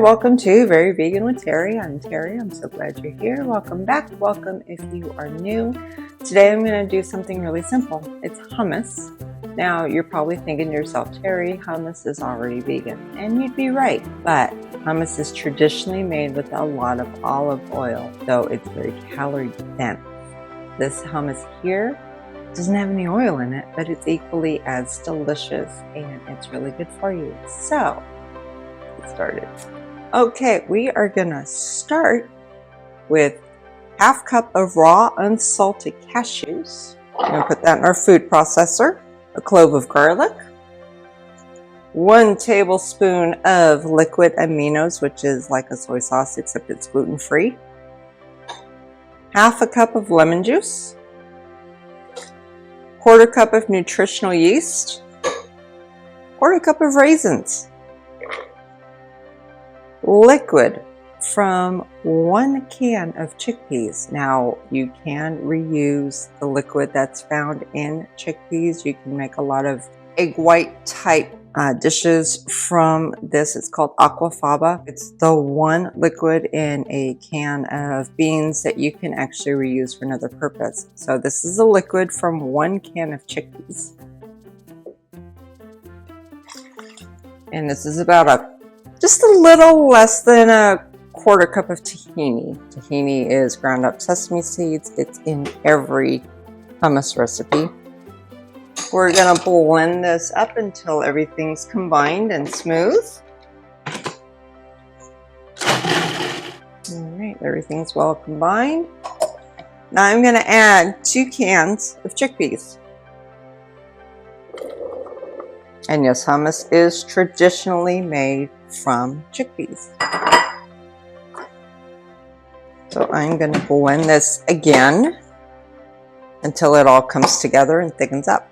welcome to Very Vegan with Terry. I'm Terry. I'm so glad you're here. Welcome back. Welcome if you are new. Today I'm going to do something really simple. It's hummus. Now you're probably thinking to yourself, Terry, hummus is already vegan. And you'd be right. But hummus is traditionally made with a lot of olive oil, so it's very calorie dense. This hummus here doesn't have any oil in it, but it's equally as delicious and it's really good for you. So let's get started. Okay, we are gonna start with half cup of raw unsalted cashews. I'm gonna put that in our food processor. A clove of garlic, 1 tablespoon of liquid aminos, which is like a soy sauce except it's gluten-free, half a cup of lemon juice, 1/4 cup of nutritional yeast, 1/4 cup of raisins, liquid from 1 can of chickpeas. Now you can reuse the liquid that's found in chickpeas. You can make a lot of egg white type dishes from this. It's called aquafaba. It's the one liquid in a can of beans that you can actually reuse for another purpose. So this is a liquid from 1 can of chickpeas. And this is about just a little less than a 1/4 cup of tahini. Tahini is ground up sesame seeds. It's in every hummus recipe. We're gonna blend this up until everything's combined and smooth. All right, everything's well combined. Now I'm gonna add 2 cans of chickpeas. And yes, hummus is traditionally made from chickpeas. So I'm going to blend this again until it all comes together and thickens up.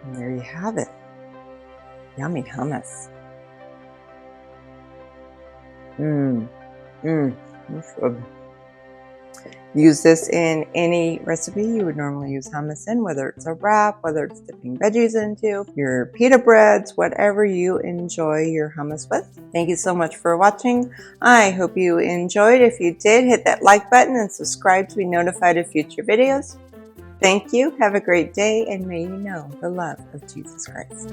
And there you have it. Yummy hummus. That's good. Use this in any recipe you would normally use hummus in, whether it's a wrap, whether it's dipping veggies into, your pita breads, whatever you enjoy your hummus with. Thank you so much for watching. I hope you enjoyed. If you did, hit that like button and subscribe to be notified of future videos. Thank you. Have a great day, and may you know the love of Jesus Christ.